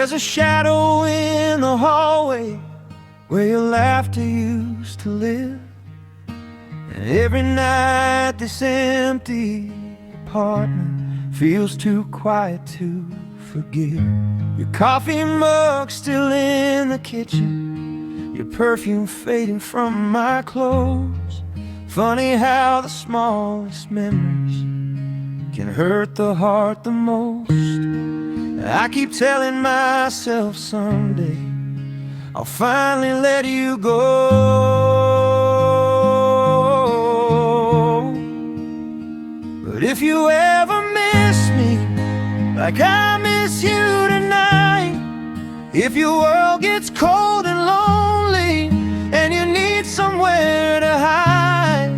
There's a shadow in the hallway where your laughter used to live. And every night this empty apartment feels too quiet to forgive. Your coffee mug still in the kitchen, your perfume fading from my clothes. Funny how the smallest memories can hurt the heart the most. I keep telling myself someday I'll finally let you go. But if you ever miss me like I miss you tonight, if your world gets cold and lonely and you need somewhere to hide,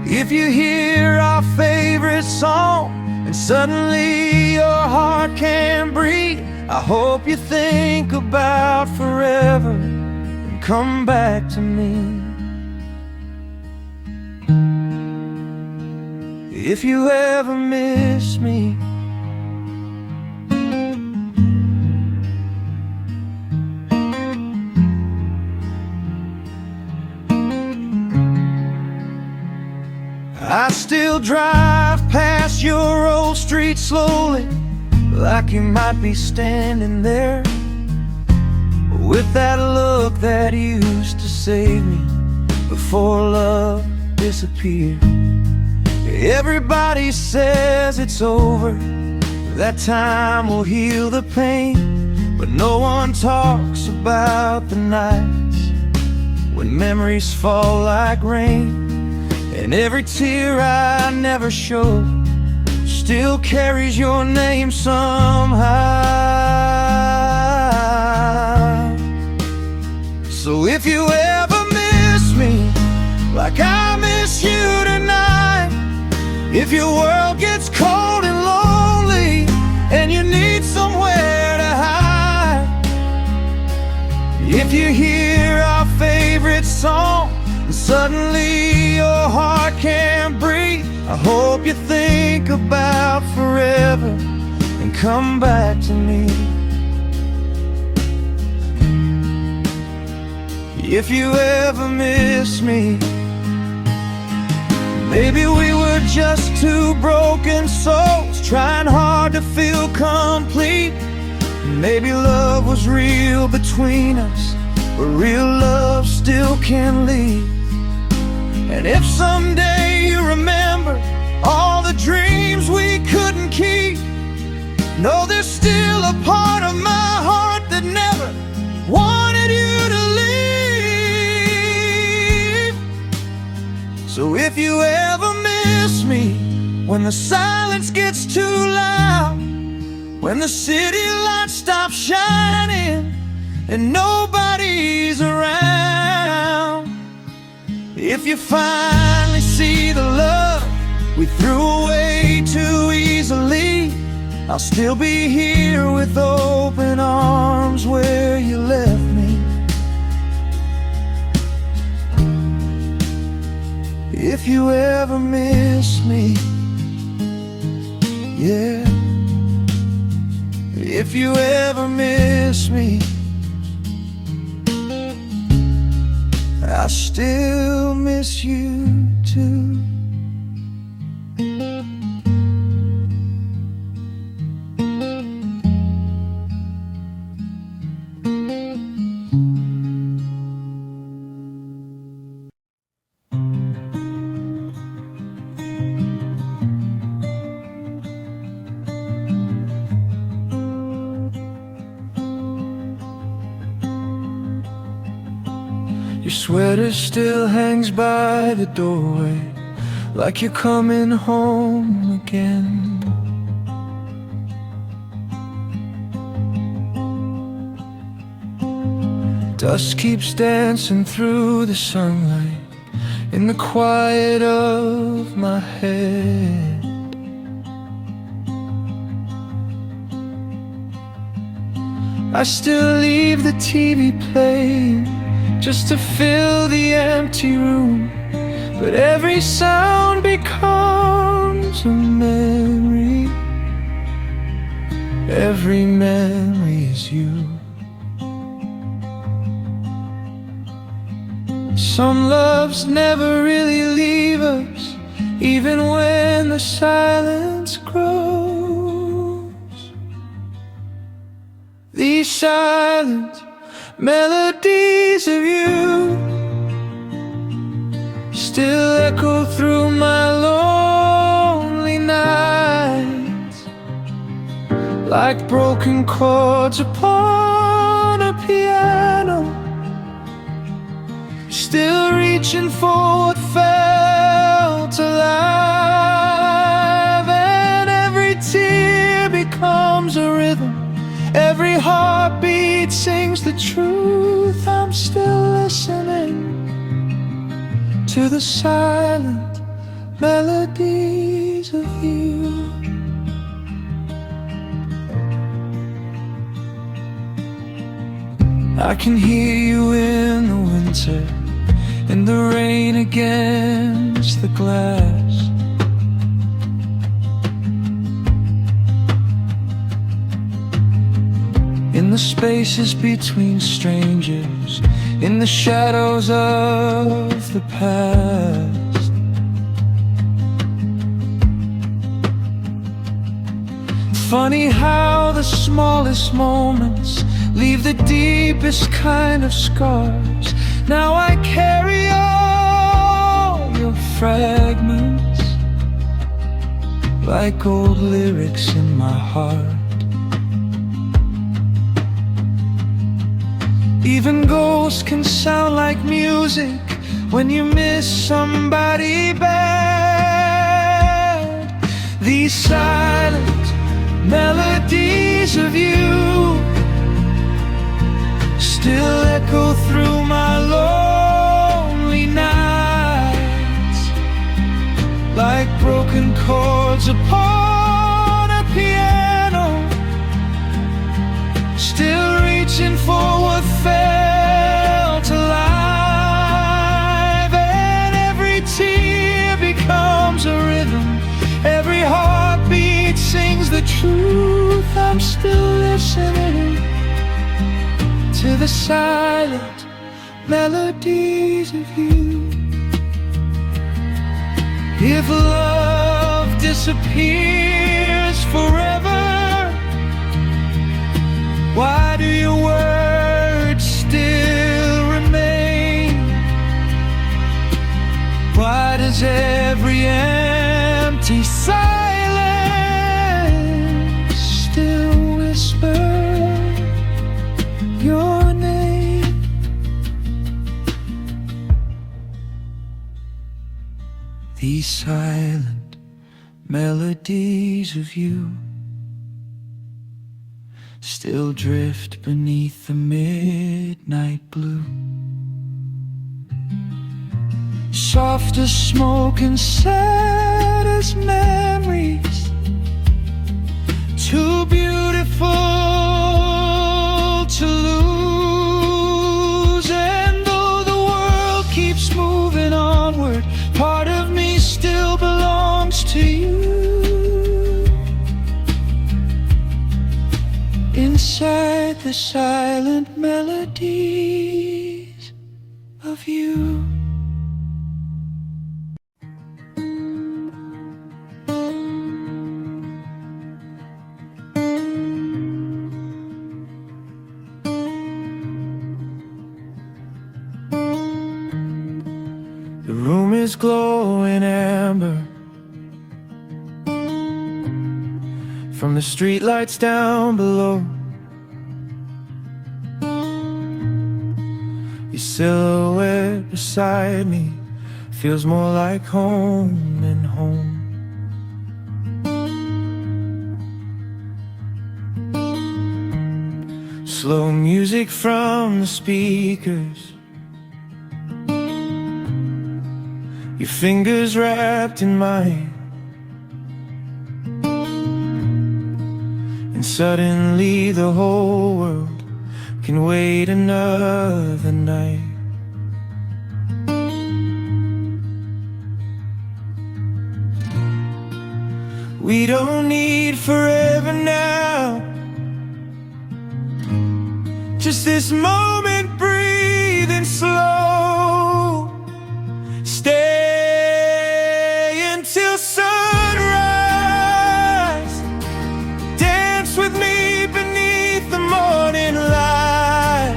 if you hear our favorite song and suddenly your heart can't breathe, I hope you think about forever and come back to me. If you ever miss me, I still drive past your old street slowly, like you might be standing there with that look that used to save me before love disappeared. Everybody says it's over, that time will heal the pain, but no one talks about the nights when memories fall like rain. And every tear I never showed still carries your name somehow. So if you ever miss me like I miss you tonight, if your world gets cold and lonely and you need somewhere to hide, if you hear our favorite song and suddenly your heart can't breathe, I hope you think about forever and come back to me. If you ever miss me, maybe we were just two broken souls trying hard to feel complete. Maybe love was real between us, but real love still can leave. And if someday you remember all the dreams we couldn't keep, know there's still a part of my heart that never wanted you to leave. So if you ever miss me when the silence gets too loud, when the city lights stop shining and nobody's around, if you finally see the love we threw away too easily, I'll still be here with open arms where you left me. If you ever miss me, yeah. If you ever miss me, I still miss you too. Your sweater still hangs by the doorway, like you're coming home again. Dust keeps dancing through the sunlight in the quiet of my head. I still leave the TV playing just to fill the empty room, but every sound becomes a memory. every memory is you. Some loves never really leave us, even when the silence grows. These silent melodies of you still echo through my lonely nights, like broken chords upon a piano, still reaching for what felt alive. And every tear becomes a rhythm, every heartbeat sings the truth. I'm still listening to the silent melodies of you. I can hear you in the winter, in the rain against the glass. In the spaces between strangers, in the shadows of the past. Funny how the smallest moments leave the deepest kind of scars. Now I carry all your fragments like old lyrics in my heart. Even ghosts can sound like music when you miss somebody bad. These silent melodies of you still echo through my lonely nights, like broken chords upon a piano, still reaching for what felt alive. And every tear becomes a rhythm, every heartbeat sings the truth. I'm still listening to the silent melodies of you. If love disappears forever, why do your words still remain? Why does every empty silence still whisper your name? These silent melodies of you still drift beneath the midnight blue, soft as smoke and sad as memories, too beautiful to lose. And though the world keeps moving onward, part of me still belongs to you. Inside the silent melodies of you. The room is glowing amber from the streetlights down below. Your silhouette beside me feels more like home than home. Slow music from the speakers, your fingers wrapped in mine. And suddenly the whole world can wait another night. We don't need forever now, Just this moment, breathing slow. Stay until sunrise. Dance with me beneath the morning light.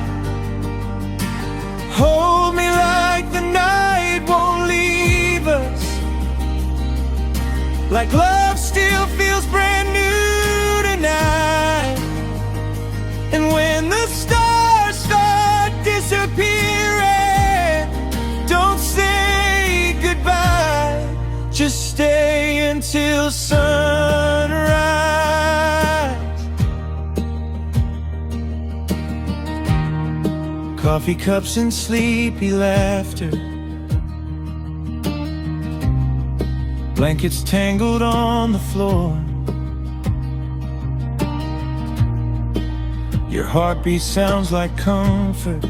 Hold me like the night won't leave us, like love still feels brand new tonight. And when the stars start disappearing, don't say goodbye. Just stay until sunrise. Coffee cups and sleepy laughter, blankets tangled on the floor. Your heartbeat sounds like comfort.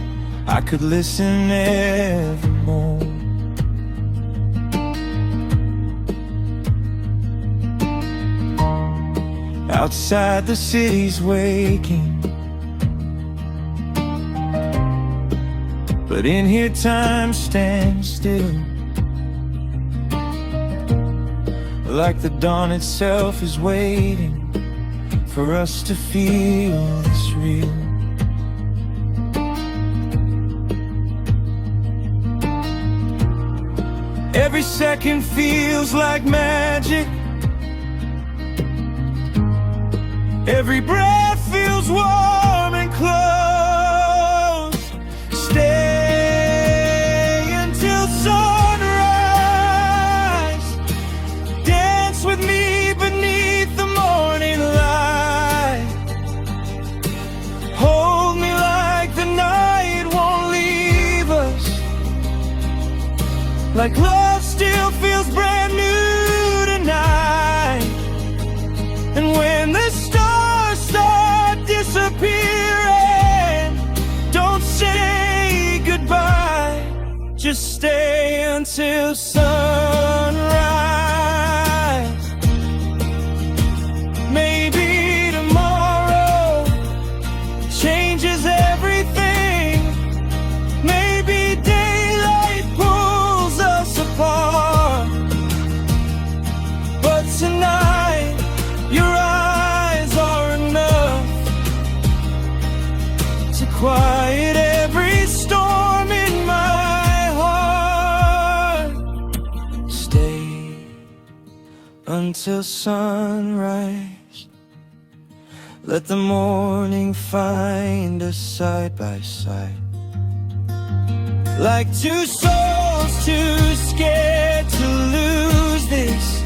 I could listen evermore. Outside the city's waking, but in here time stands still, like the dawn itself is waiting for us to feel this real. Every second feels like magic. Every breath feels warm and close. Stay until sunrise. Dance with me beneath the morning light. Hold me like the night won't leave us, like love still feels brand new tonight. And when the stars start disappearing, don't say goodbye. Just stay until sunrise. Maybe tomorrow changes everything. Maybe daylight pulls us apart, but tonight your eyes are enough to quiet every storm in my heart. Stay until sunrise. Let the morning find us side by side, like two souls too scared to lose this,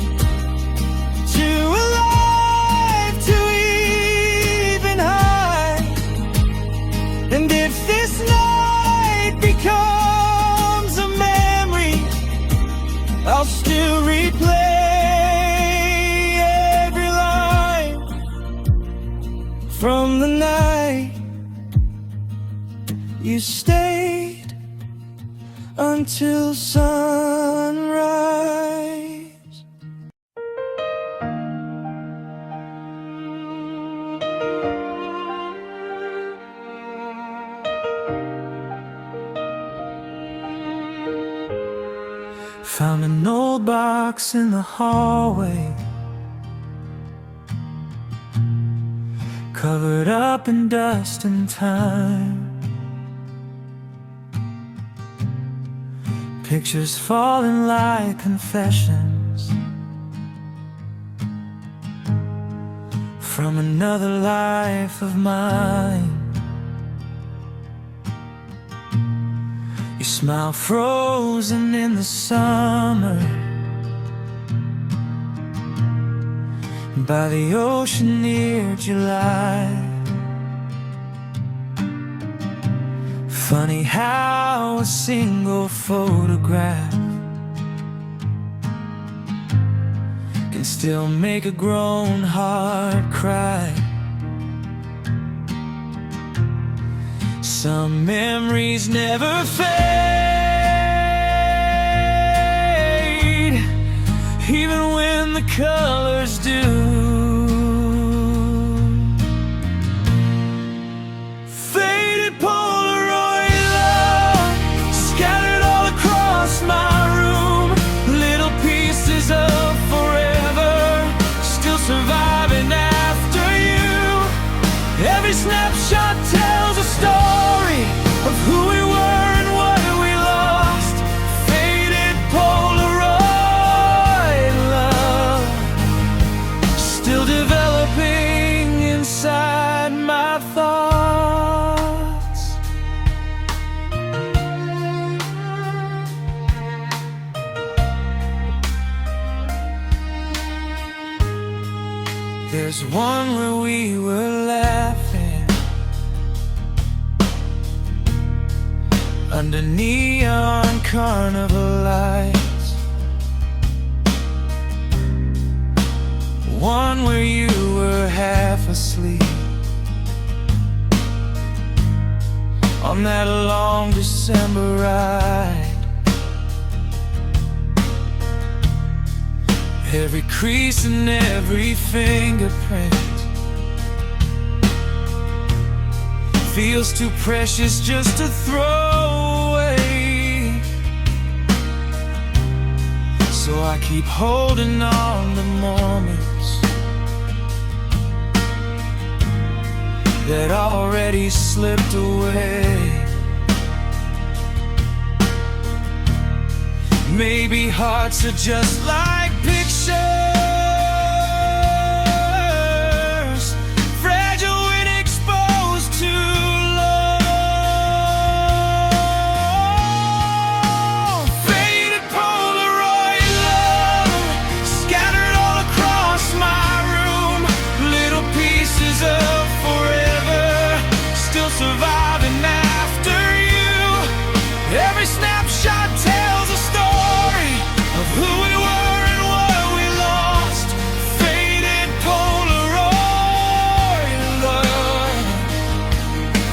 too alive to even hide. And if this night becomes a memory, I'll still replay every line from the night you stayed until sunrise. Found an old box in the hallway, covered up in dust and time. Pictures falling like confessions from another life of mine. Your smile frozen in the summer, by the ocean near July. Funny how a single photograph can still make a grown heart cry. Some memories never fade, even when the colors do. Faded There's one where we were laughing under neon carnival lights, one where you were half asleep on that long December ride. Every crease and every fingerprint feels too precious just to throw away. So I keep holding on to moments that already slipped away. Maybe hearts are just like pictures, fragile when exposed to love. Faded Polaroid love, scattered all across my room. Little pieces of forever, still surviving after you. Every snapshot tells a story of who we were and what we lost. Faded Polaroid love,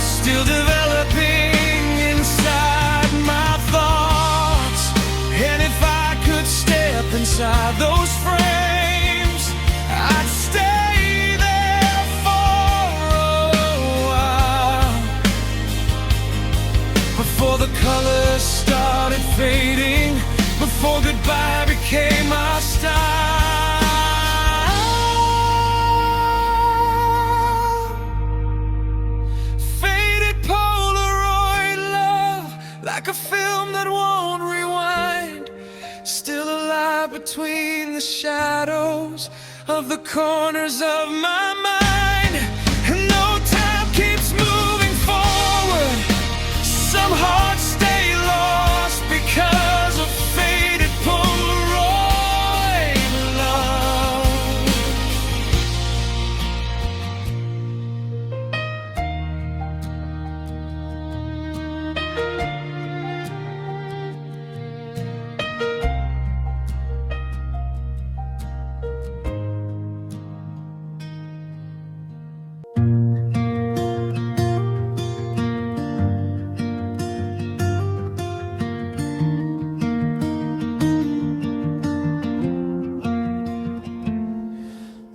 still developing inside my thoughts. And if I could step inside those frames, I'd stay there for a while, before the colors started fading, before goodbye became our style. Faded Polaroid love, like a film that won't rewind, still alive between the shadows of the corners of my mind. And though time keeps moving forward, some hearts stay lost because of faded Polaroid love.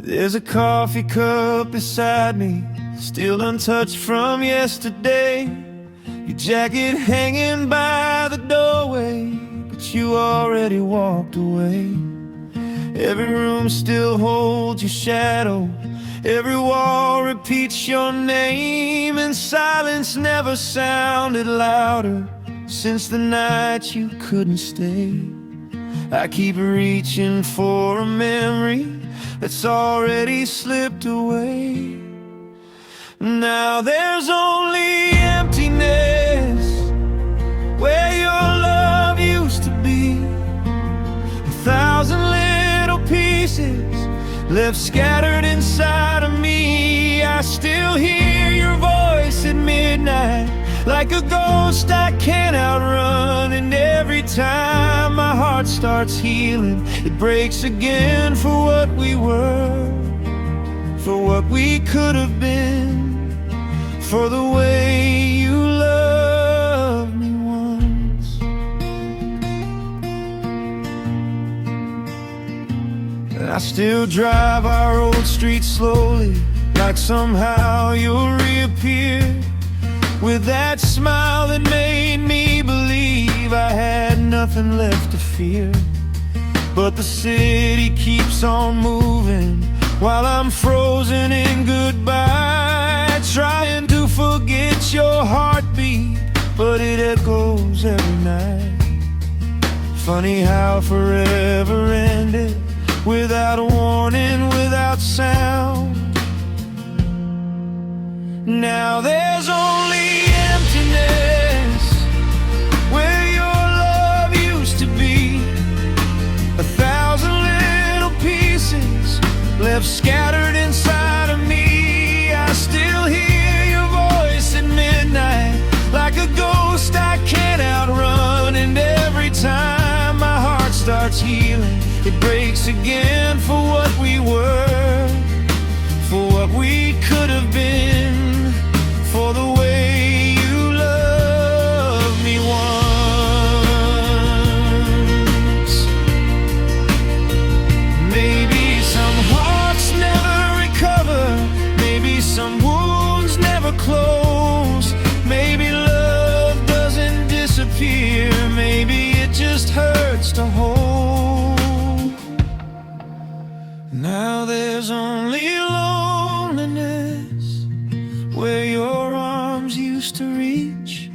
There's a coffee cup beside me, still untouched from yesterday. Your jacket hanging by the doorway, but you already walked away. Every room still holds your shadow, every wall repeats your name, and silence never sounded louder since the night you couldn't stay. I keep reaching for a memory that's already slipped away. Now there's only emptiness where your love used to be. 1,000 little pieces left scattered inside of me. I still hear your voice at midnight, like a ghost I can't outrun. And every time my heart starts healing, it breaks again for what we were, for what we could have been, for the way you loved me once. And I still drive our old street slowly, like somehow you'll reappear, with that smile that made me believe I had nothing left to fear. But the city keeps on moving while I'm frozen in goodbye, trying to forget your heartbeat, but it echoes every night. Funny how forever ended, without a warning, without sound. Now there's only emptiness where your love used to be. 1,000 little pieces left scattered inside It breaks again for what we were, for what we could have been, for the way you loved me once. Maybe some hearts never recover, maybe some wounds never close, maybe love doesn't disappear, maybe it just hurts to hold. Now there's only loneliness where your arms used to reach,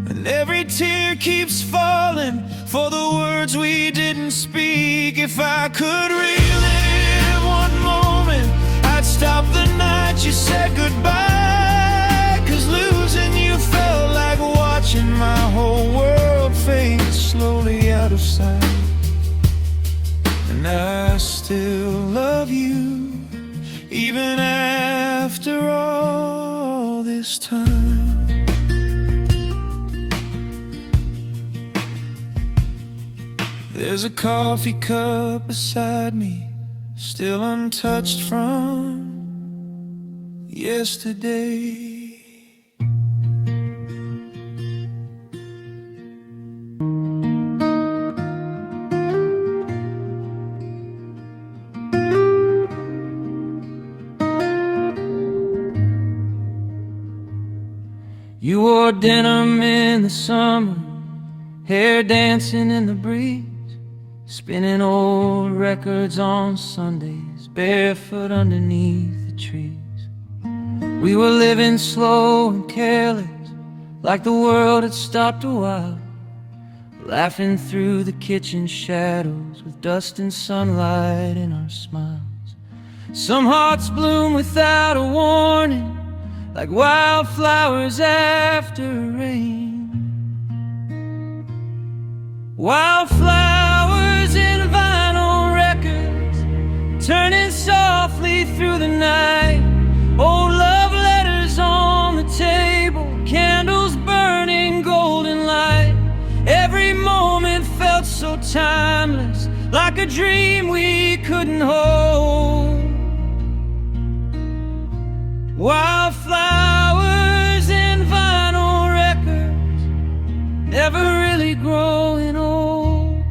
and every tear keeps falling for the words we didn't speak. If I could relive one moment, I'd stop the night you said goodbye, 'cause losing you felt like watching my whole world fade slowly out of sight. And I still love you, even after all this time. There's a coffee cup beside me, still untouched from yesterday. You wore denim in the summer, hair dancing in the breeze, spinning old records on Sundays, barefoot underneath the trees. We were living slow and careless, like the world had stopped a while, laughing through the kitchen shadows with dust and sunlight in our smiles. Some hearts bloom without a warning, like wildflowers after rain. Wildflowers in vinyl records, turning softly through the night. Old love letters on the table, candles burning golden light. Every moment felt so timeless, like a dream we couldn't hold. Wildflowers in vinyl records, never really growing old.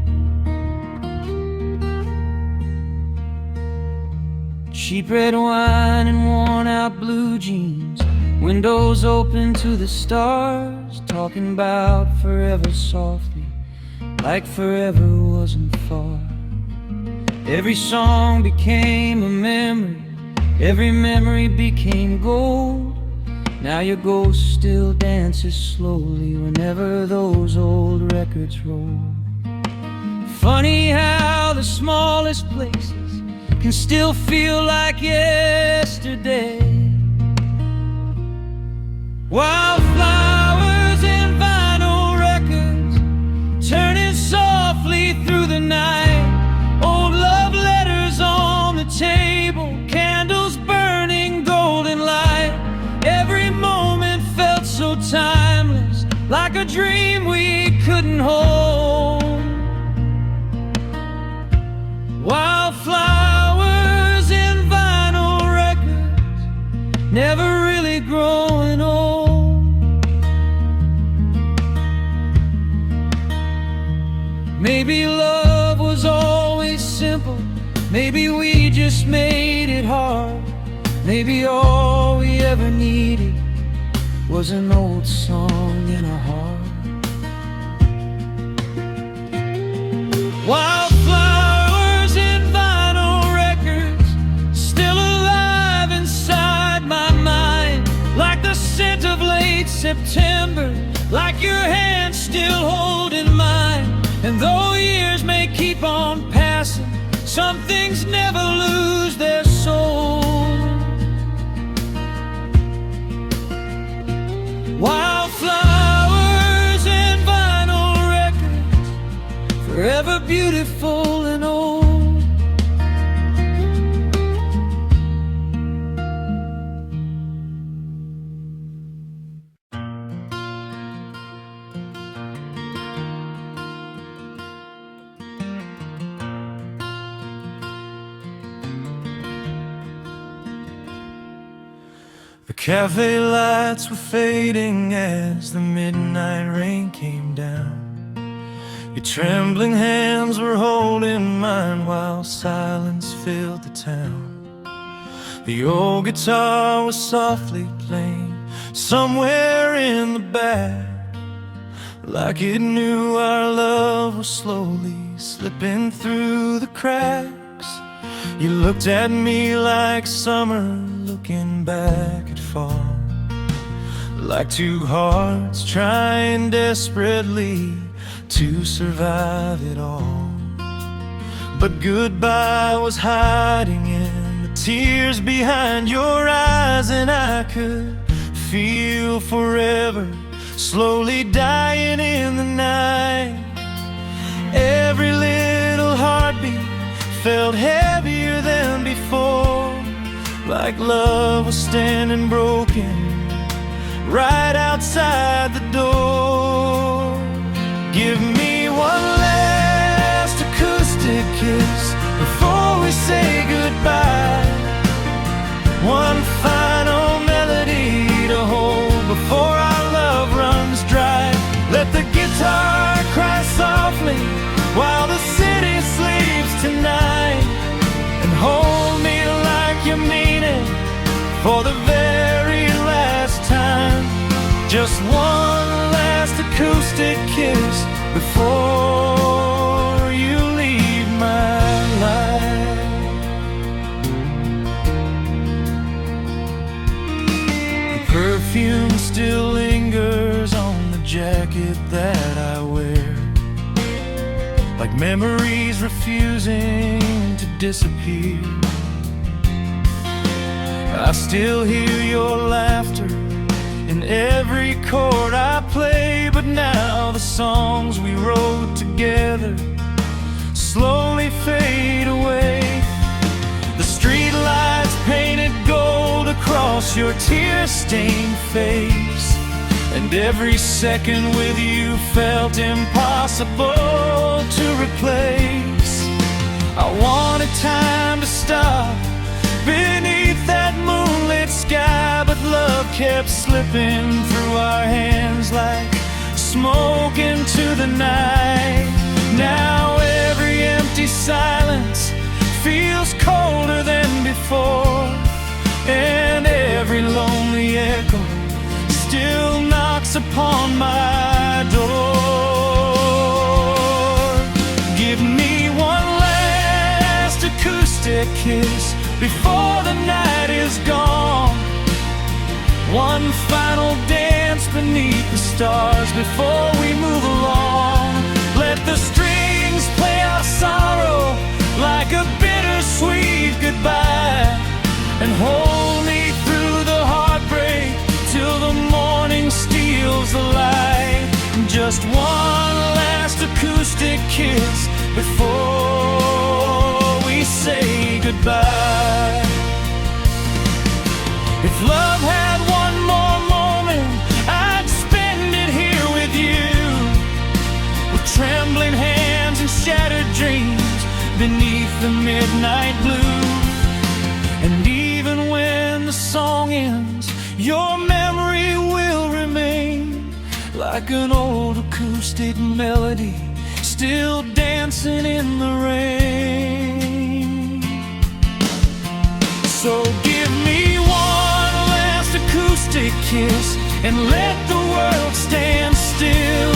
Cheap red wine and worn out blue jeans, windows open to the stars, talking about forever softly, like forever wasn't far. Every song became a memory, every memory became gold. Now your ghost still dances slowly whenever those old records roll. Funny how the smallest places can still feel like yesterday. Wildflowers in vinyl records, turning softly through the night. Old love letters on the table, candles burning golden light. Every moment felt so timeless, like a dream we couldn't hold. Wildflowers in vinyl records, never really growing old. Maybe love was always simple, maybe we just made it hard. Maybe all we ever needed was an old song in our heart. Wildflowers in vinyl records, still alive inside my mind, like the scent of late September, like your hand still holding mine. And though years may keep on passing, some things never lose their soul. Wildflowers and vinyl records, forever beautiful and old. cafe lights were fading as the midnight rain came down. Your trembling hands were holding mine while silence filled the town. The old guitar was softly playing somewhere in the back, like it knew our love was slowly slipping through the cracks. You looked at me like summer looking back at fall, like two hearts trying desperately to survive it all. But goodbye was hiding in the tears behind your eyes, and I could feel forever slowly dying in the night. Every little heartbeat felt heavier than before, like love was standing broken right outside the door. Give me one last acoustic kiss before we say goodbye, one final melody to hold before our love runs dry. Let the guitar cry softly while the city sleeps tonight, and hold me like you mean it for the very last time. Just one last acoustic kiss before you leave my life. The perfume still lingers on the jacket that I wear, like memories refusing to disappear. I still hear your laughter in every chord I play, but now the songs we wrote together slowly fade away. The street lights painted gold across your tear-stained face, and every second with you felt impossible to replace. I wanted time to stop beneath that moonlit sky, but love kept slipping through our hands like smoke into the night. Now every empty silence feels colder than before, and every lonely echo still knocks upon my door. Give me one last acoustic kiss before the night is gone, one final dance beneath the stars before we move along. Let the strings play our sorrow like a bittersweet goodbye, and hold me through the heartbreak till the morning steals the light. Just one last acoustic kiss before we say goodbye. If love had one more moment, I'd spend it here with you, with trembling hands and shattered dreams beneath the midnight blue. And even when the song ends, your memory will remain like an old acoustic melody still dancing in the rain. So give me one last acoustic kiss and let the world stand still,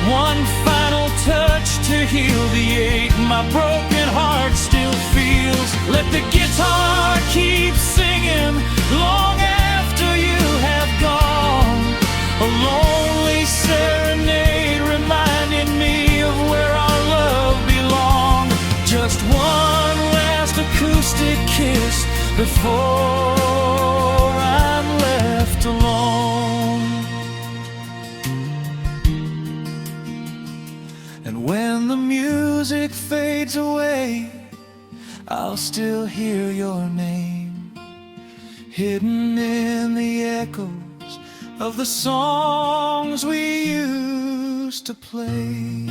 one final touch to heal the ache my broken heart still feels. Let the guitar keep singing long after you have gone, a lonely serenade reminding me of where our love belonged. Just one last acoustic kiss before I'm left alone. And when the music fades away, I'll still hear your name, hidden in the echoes of the songs we used to play.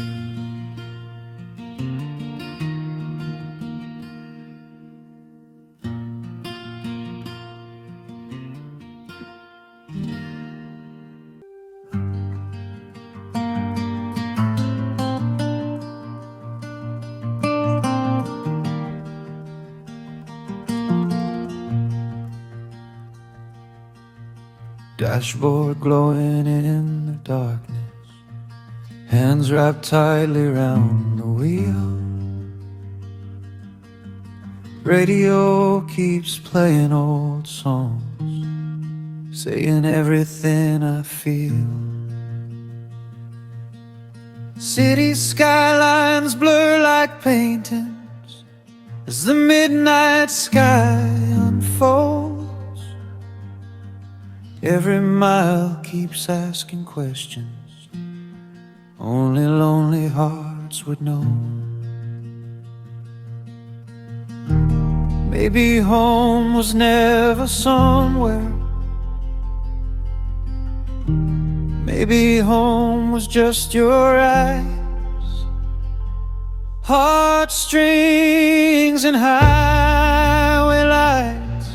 dashboard glowing in the darkness, hands wrapped tightly round the wheel. Radio keeps playing old songs, saying everything I feel. City skylines blur like paintings as the midnight sky unfolds. Every mile keeps asking questions only lonely hearts would know. Maybe home was never somewhere. Maybe home was just your eyes, heartstrings and highway lights,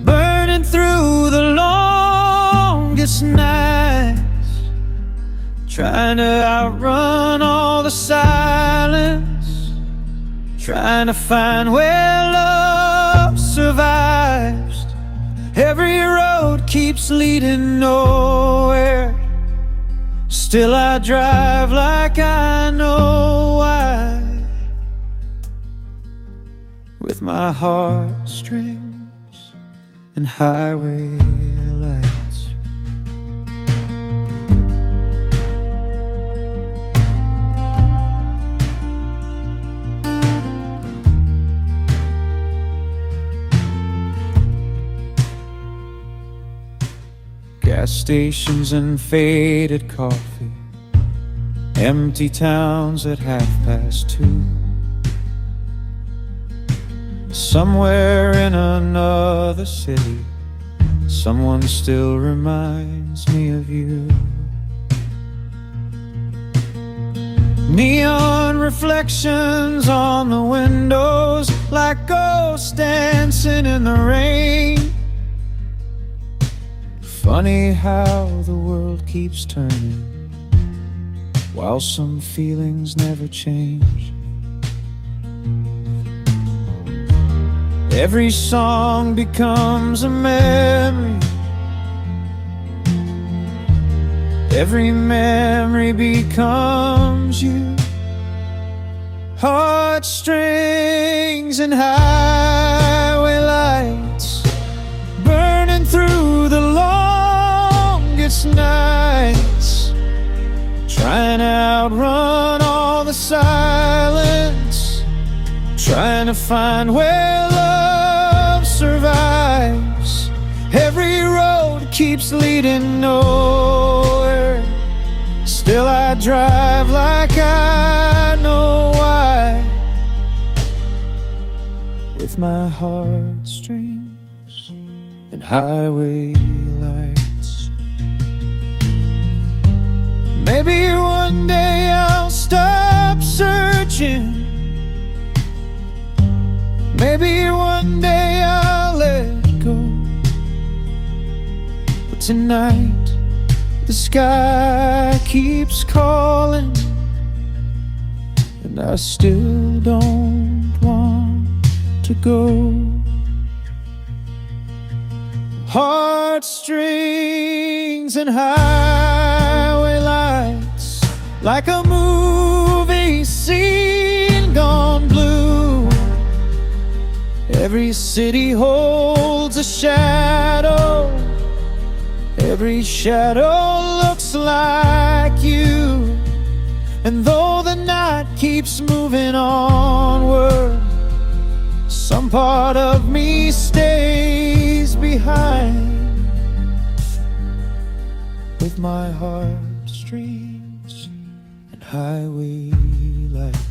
burning through the longest nights, trying to outrun all the silence, trying to find where love survives. Every road keeps leading nowhere, still I drive like I know why, with my heartstrings and highway lights. Gas stations and faded coffee, empty towns at 2:30. Somewhere in another city, someone still reminds me of you. Neon reflections on the windows, like ghosts dancing in the rain. Funny how the world keeps turning, while some feelings never change. Every song becomes a memory, every memory becomes you. Heartstrings and highway lights, burning through the longest nights, trying to outrun all the silence, trying to find where love survives. Every road keeps leading nowhere, still I drive like I know why, with my heartstrings and highway lights. Maybe one day I'll stop searching, maybe one day I'll let go, but tonight the sky keeps calling, and I still don't want to go. Heartstrings and highway lights, like a movie scene gone blue. Every city holds a shadow, every shadow looks like you. And though the night keeps moving onward, some part of me stays behind, with my heartstrings and highway lights.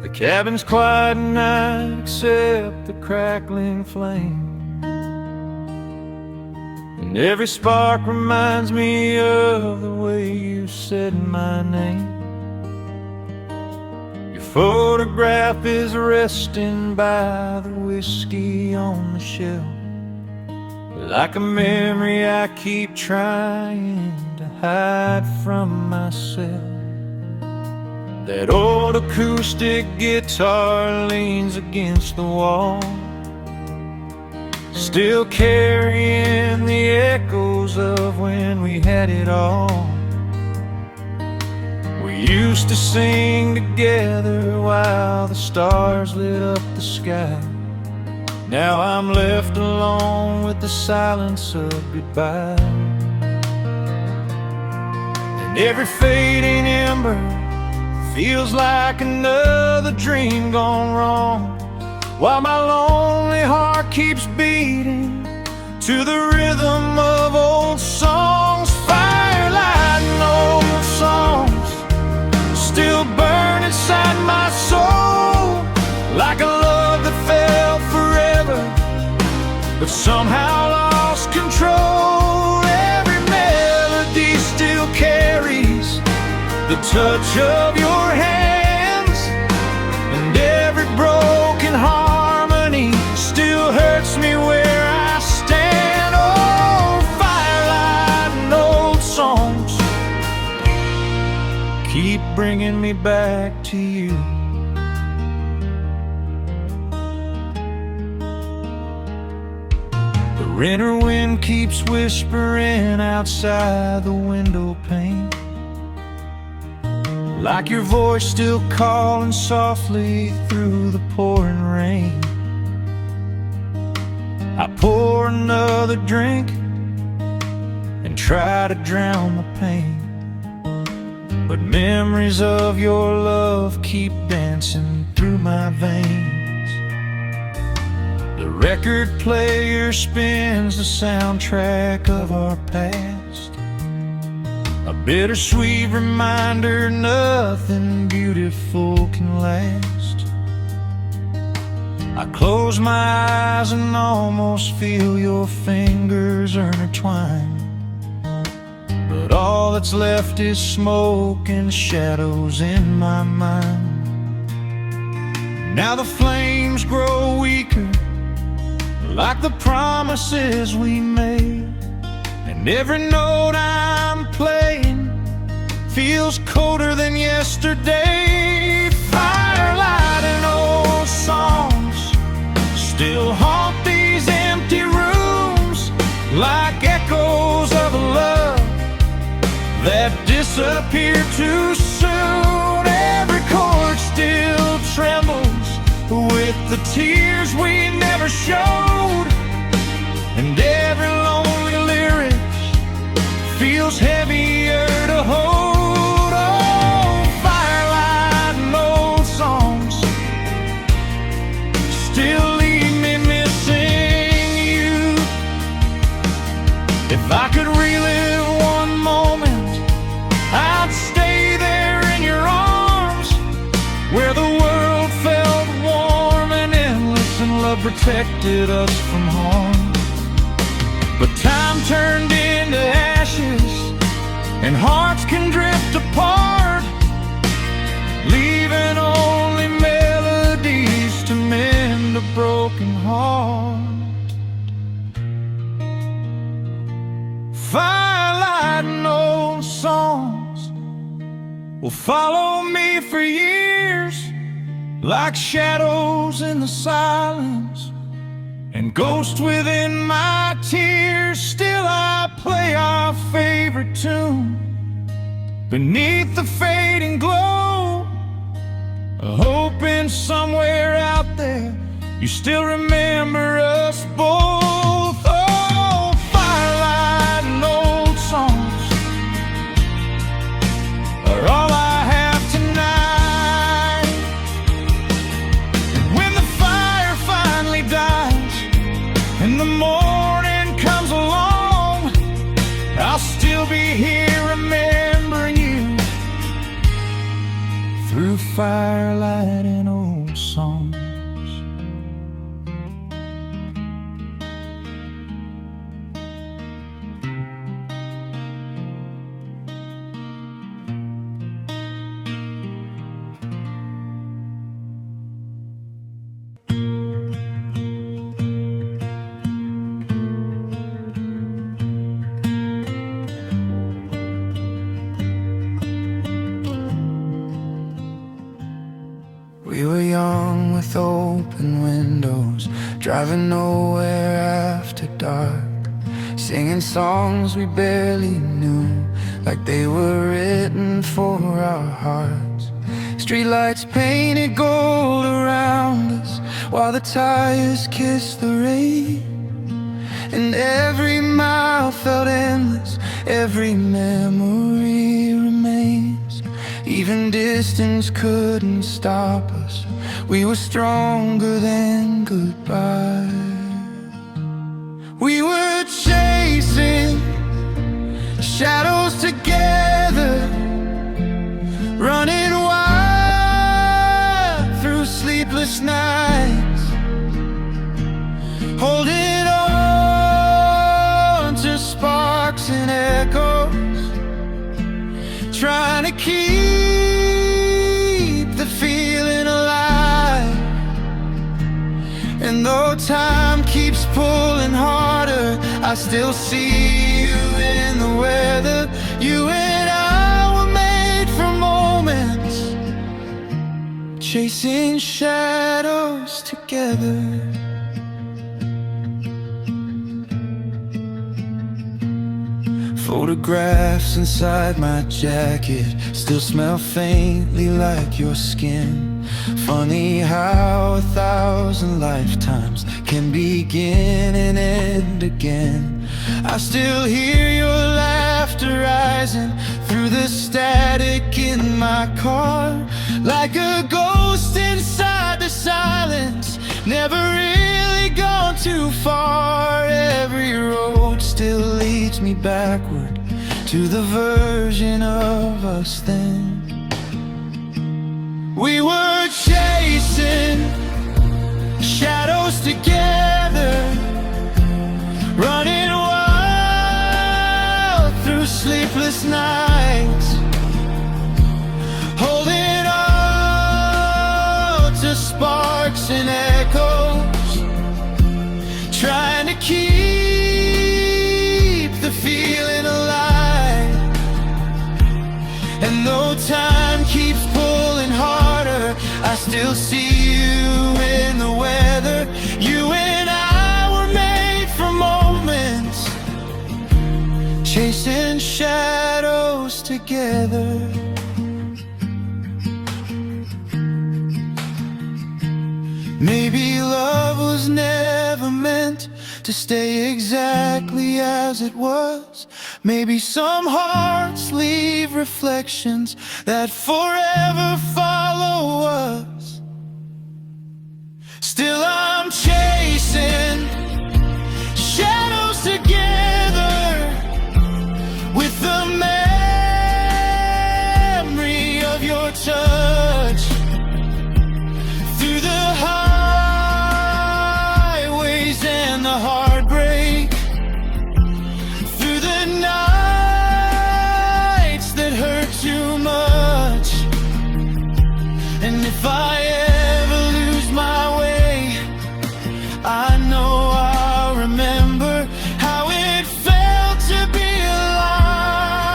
The cabin's quiet at night except the crackling flame, and and every spark reminds me of the way you said my name. Your photograph is resting by the whiskey on the shelf, like a memory I keep trying to hide from myself. That old acoustic guitar leans against the wall, still carrying the echoes of when we had it all. We used to sing together while the stars lit up the sky. Now I'm left alone with the silence of goodbye. And every fading ember feels like another dream gone wrong, while my lonely heart keeps beating to the rhythm of old songs. Firelight and old songs still burn inside my soul, like a love that fell forever but somehow lost control. Every melody still carries the touch of your hands, and every broken harmony still hurts me where I stand. Oh, firelight and old songs keep bringing me back to you. The winter wind keeps whispering outside the window pane, like your voice still calling softly through the pouring rain. I pour another drink and try to drown the pain, but memories of your love keep dancing through my veins. The record player spins the soundtrack of our past, a bittersweet reminder nothing beautiful can last. I close my eyes and almost feel your fingers intertwine, but all that's left is smoke and shadows in my mind. Now the flames grow weaker, like the promises we made, and every note I'm playing feels colder than yesterday. Firelight and old songs still haunt these empty rooms, like echoes of a love that disappeared too soon. Every chord still trembles with the tears we never showed, and every lonely lyric feels heavier to hold. Oh, firelight and old songs still leave me missing you. If I could relive one moment, I'd stay there in your arms, where the world felt warm and endless and love protected us from harm. But time turned into ashes, and hearts can drift apart, leaving only melodies to mend a broken heart. Firelight and old songs will follow me for years, like shadows in the silence and ghosts within my tears. Still I play our favorite tune beneath the fading glow, hoping somewhere out there you still remember us both. Oh, firelight and old songs are all I have tonight. And when the fire finally dies and the morning comes along, I'll still be here remembering you through firelight and old songs. young with open windows, driving nowhere after dark, singing songs we barely knew, like they were written for our hearts. Streetlights painted gold around us, while the tires kissed the rain. And every mile felt endless, every memory remains. Even distance couldn't stop us, we were stronger than goodbye. We were chasing shadows together, running wild through sleepless nights, holding on to sparks and echoes, trying to keep the feeling alive. And though time keeps pulling harder, I still see you in the weather. You and I were made for moments, chasing shadows together. Photographs inside my jacket still smell faintly like your skin. Funny how 1,000 lifetimes can begin and end again. I still hear your laughter rising through the static in my car, like a ghost inside the silence, never really gone too far. Every road still leads me backward to the version of us then. We were chasing shadows together, running wild through sleepless nights, holding on to sparks and echoes, trying to keep the feeling alive. And though time keeps pulling harder, I still see you in the weather. You and I were made for moments, chasing shadows together. Maybe love was never meant to stay exactly as it was. Maybe some hearts leave reflections that forever follow us. Still I'm chasing shadows together, with the memory of your touch, through the highways and the heartbreak, through the nights that hurt too much. And if I ever lose my way, I know I'll remember how it felt to be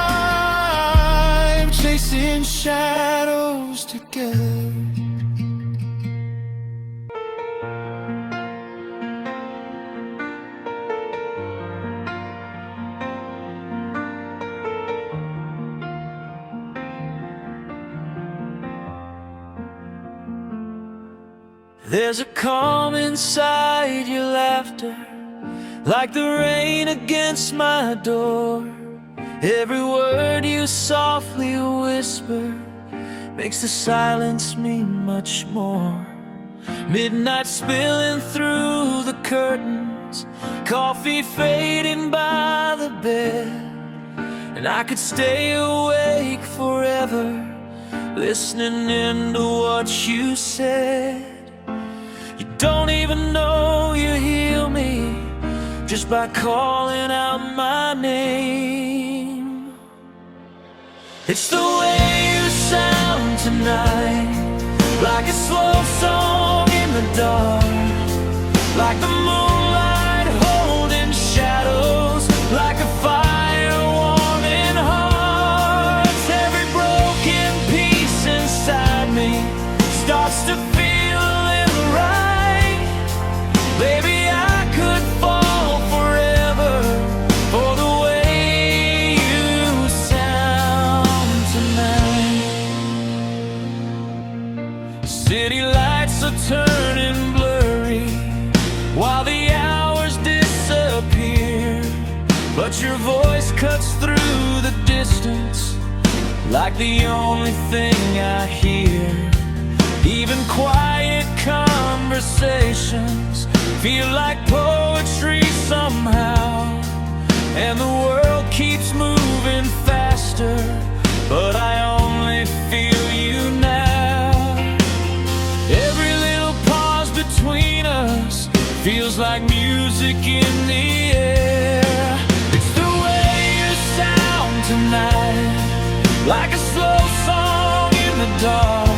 alive, chasing shadows together. There's a calm inside your laughter, like the rain against my door. Every word you softly whisper makes the silence mean much more. Midnight spilling through the curtains, coffee fading by the bed, and I could stay awake forever, listening into what you said. You don't even know you heal me just by calling out my name. It's the way you sound tonight, like a slow song in the dark, like the moonlight holding shadows, like a fire warming hearts. Every broken piece inside me starts to feel City lights are turning blurry while the hours disappear, but your voice cuts through the distance like the only thing I hear. Even quiet conversations feel like poetry somehow, and the world keeps moving faster, but I only feel you now. Every little pause between us feels like music in the air. It's the way you sound tonight, like a slow song in the dark,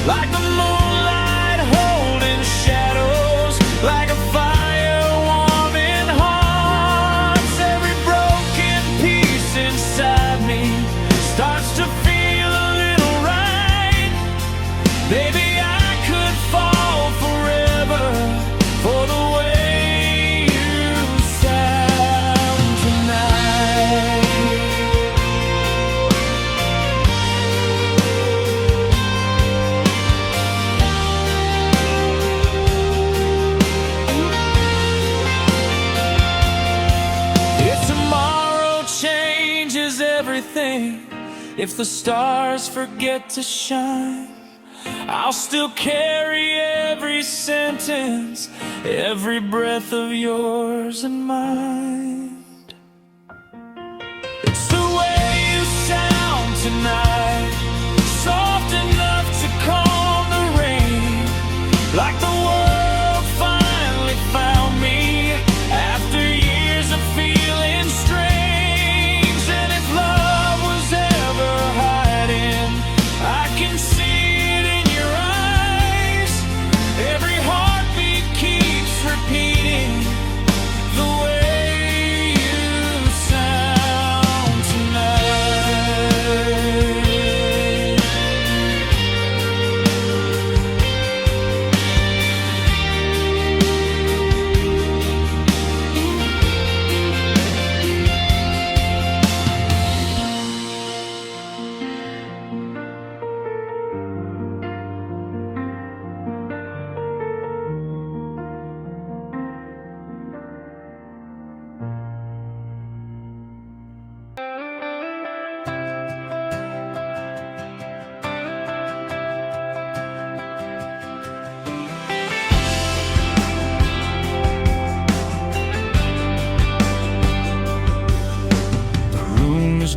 like the moonlight holding shadows, like a fire warming hearts. Every broken piece inside me starts to feel a little right. Baby, I could fall forever for the way you sound tonight. If the stars forget to shine, I'll still carry every sentence, every breath of yours and mine. It's the way you sound tonight, soft enough to calm the rain, like the world finally found me after years of feeling strange. And if love was ever hiding, I can see it in your eyes. Every heartbeat keeps repeating the way you sound tonight.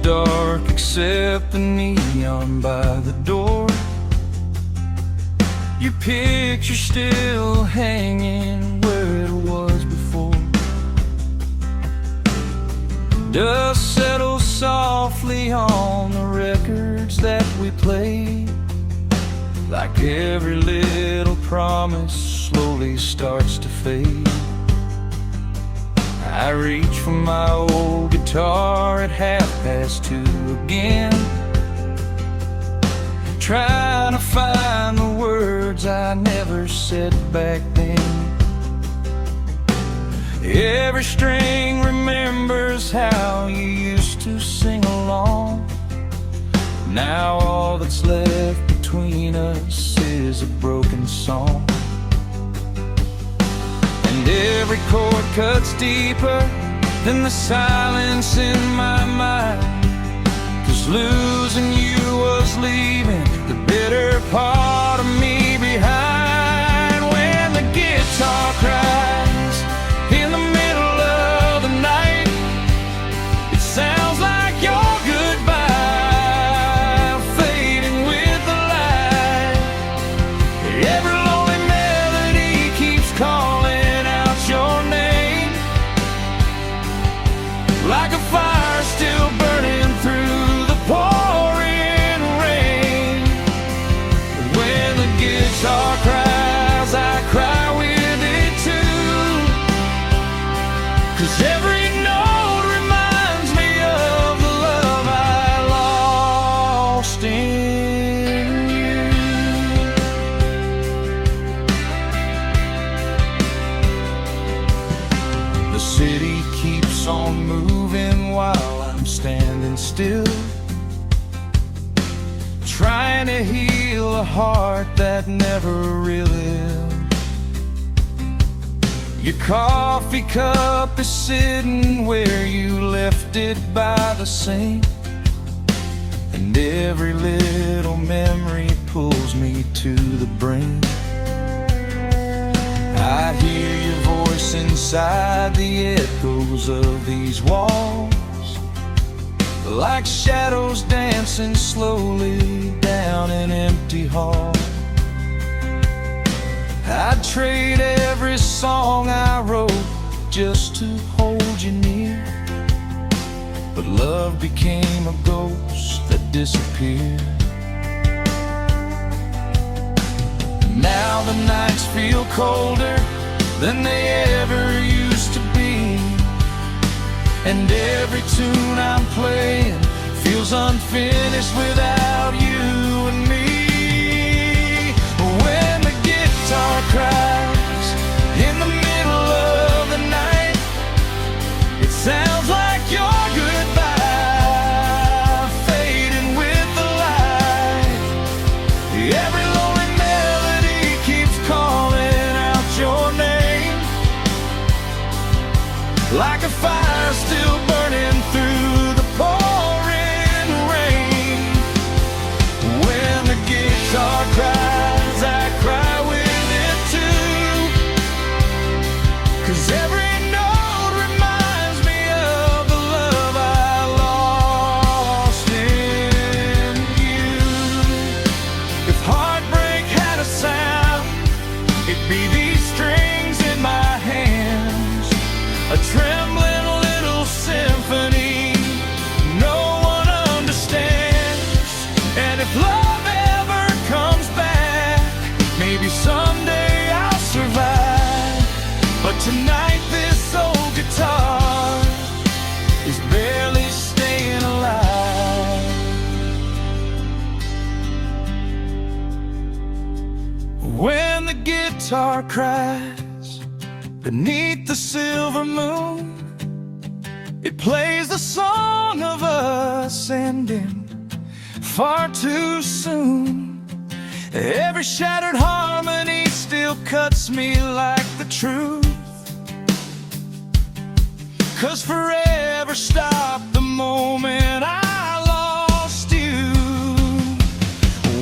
Dark except the neon by the door. Your picture still hanging where it was before. Dust settles softly on the records that we played, like every little promise slowly starts to fade. I reach for my old guitar at 2:30 again, trying to find the words I never said back then. Every string remembers how you used to sing along. Now all that's left between us is a broken song. And every chord cuts deeper than the silence in my mind, 'cause losing you was leaving the bitter part of me behind. When the guitar cries in the middle of the night, it sounds like your goodbye fading with the light. Every lonely melody keeps calling out your name, like a fire still burning through the pouring rain. When the guitar cries, I cry with it too, 'cause every note reminds me of the love I lost in you. The city keeps on moving while I'm standing still, trying to heal a heart that never really lived. Your coffee cup is sitting where you left it by the sink, and every little memory pulls me to the brink. I hear your voice inside the echoes of these walls, like shadows dancing slowly down an empty hall. I'd trade every song I wrote just to hold you near, but love became a ghost that disappeared. Now the nights feel colder than they ever used to be, and every tune I'm playing feels unfinished without you and me. When the guitar cries in the middle of the night, it sounds like your goodbye fading with the light. Every lonely melody keeps calling out your name, like a fire still burning through the pouring rain. When the guitar cries, I cry with it too, 'cause every note reminds me of the love I lost in you. If heartbreak had a sound, it'd be these strings in my hands, a trembling little symphony no one understands. And if love ever comes back, maybe someday I'll survive, but tonight this old guitar is barely staying alive. When the guitar cries beneath the silver moon, it plays the song of us ending far too soon. Every shattered harmony still cuts me like the truth, 'cause forever stopped the moment I lost you.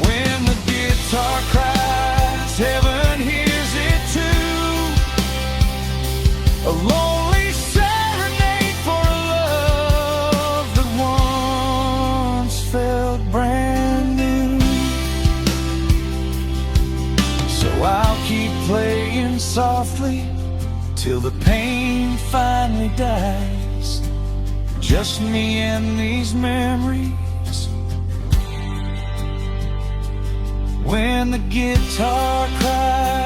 When the guitar cries, heaven hears it too, a lonely serenade for a love that once felt brand new. So I'll keep playing softly till the pain finally dies, just me and these memories. When the guitar cries.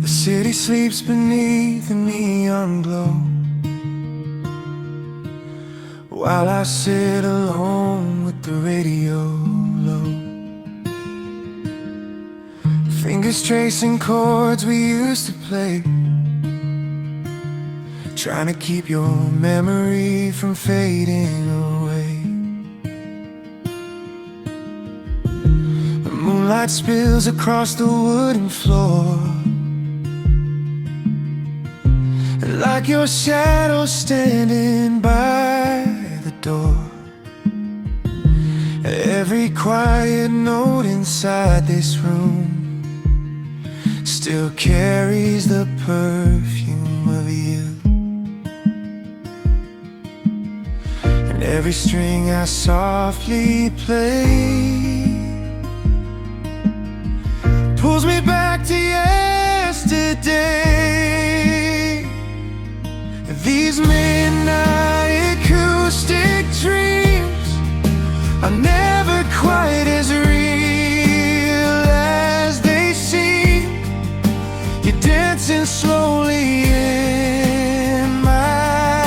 The city sleeps beneath the neon glow, while I sit alone with the radio low. Fingers tracing chords we used to play, trying to keep your memory from fading away. The moonlight spills across the wooden floor, like your shadow standing by the door. Every quiet note inside this room still carries the perfume of you, and every string I softly play pulls me back to yesterday. These midnight acoustic dreams are never quite as real as they seem. You're dancing slowly in my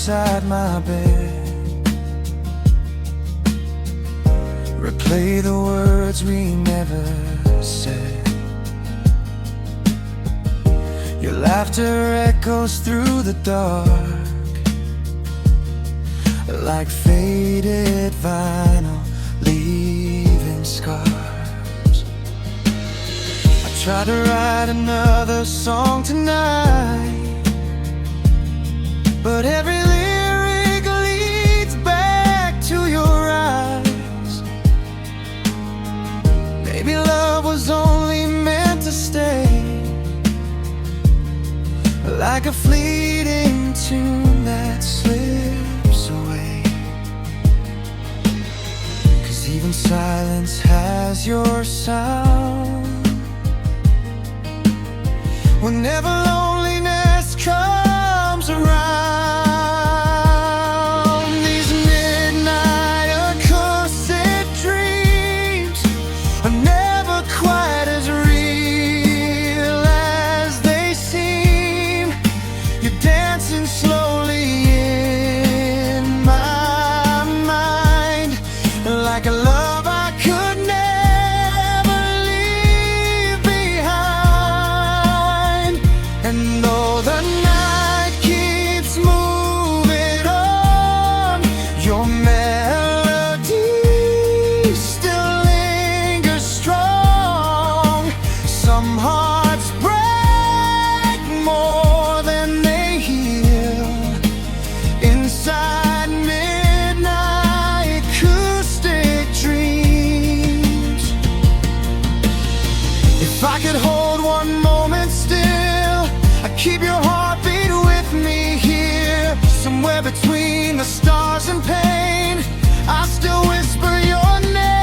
beside my bed. Replay the words we never said. Your laughter echoes through the dark, like faded vinyl leaving scars. I try to write another song tonight, but every lyric leads back to your eyes. Maybe love was only meant to stay, like a fleeting tune that slips away. 'Cause even silence has your sound. Whenever loneliness comes around, these midnight acoustic dreams are never quite as real as they seem. You're dancing slowly in my mind, like a love I could never leave behind. And though the night keeps moving on, your melody still lingers strong. Some hearts break more than they heal inside midnight acoustic dreams. If I could hold one moment still, I'd keep your heartbeat with me here. Somewhere between the stars and pain, I still whisper your name.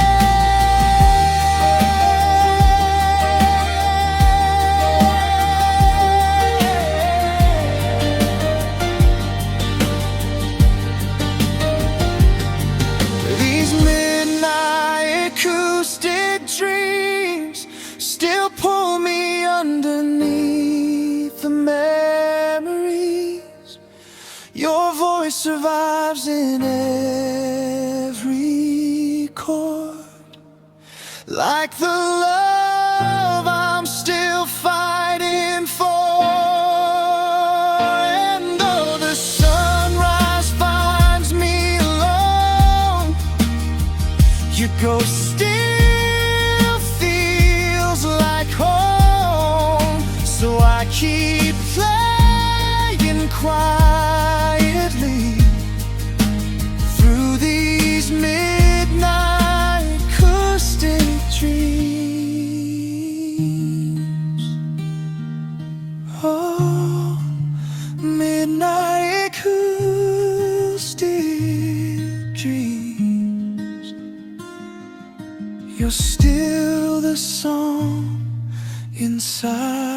These midnight acoustic dreams still pull me underneath the memories. Your voice survives in every chord, like the love I'm still fighting for. And though the sunrise finds me alone, your ghost still feels like home. So I keep playing quietly through these midnight acoustic dreams. Oh, midnight acoustic dreams. You're still the song inside